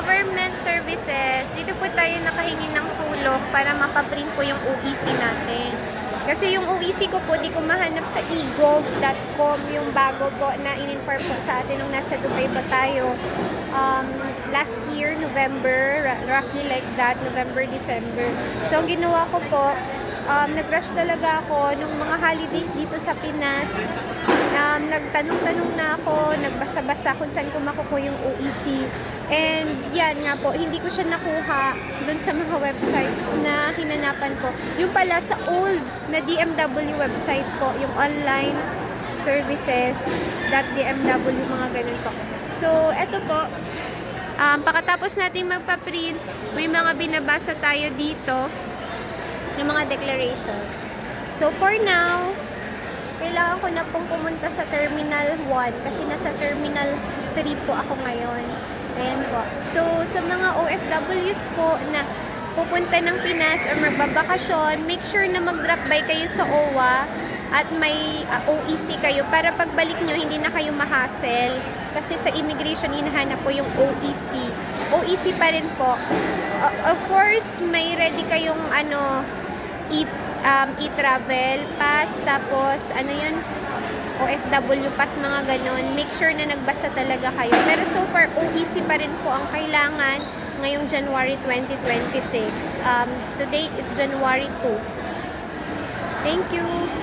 government services, dito po tayo nakahingi ng tulong para mapaprint po yung OEC natin. Kasi yung OEC ko po, di ko mahanap sa egov.com, yung bago po na in-inform po sa atin nung nasa Dubai po tayo. Last year, November, roughly like that, November, December. So, ang ginawa ko po, nag-rush talaga ako nung mga holidays dito sa Pinas. Nagtanong-tanong na ako, nagbasa-basa kung saan ko makukuha yung OEC. And yan nga po, hindi ko siya nakuha dun sa mga websites na hinanapan ko. Yung pala sa old na DMW website po, yung online services.dmw, mga ganun po. So, eto po, pagkatapos nating magpa-print, may mga binabasa tayo dito ng mga declaration. So, for now, kailangan ko na pong pumunta sa Terminal 1 kasi nasa Terminal 3 po ako ngayon. Ayan po. So, sa mga OFWs po na pupunta ng Pinas or magbabakasyon, make sure na mag-drop by kayo sa OWA at may OEC kayo para pagbalik nyo, hindi na kayo ma-hassle. Kasi sa immigration, hinahanap po yung OEC. OEC pa rin po. Of course, may ready kayong e-travel pass, tapos yun, OFW pass, mga ganon. Make sure na nagbasa talaga kayo. Pero so far, OEC pa rin po ang kailangan ngayong January 2026. Today is January 2. Thank you!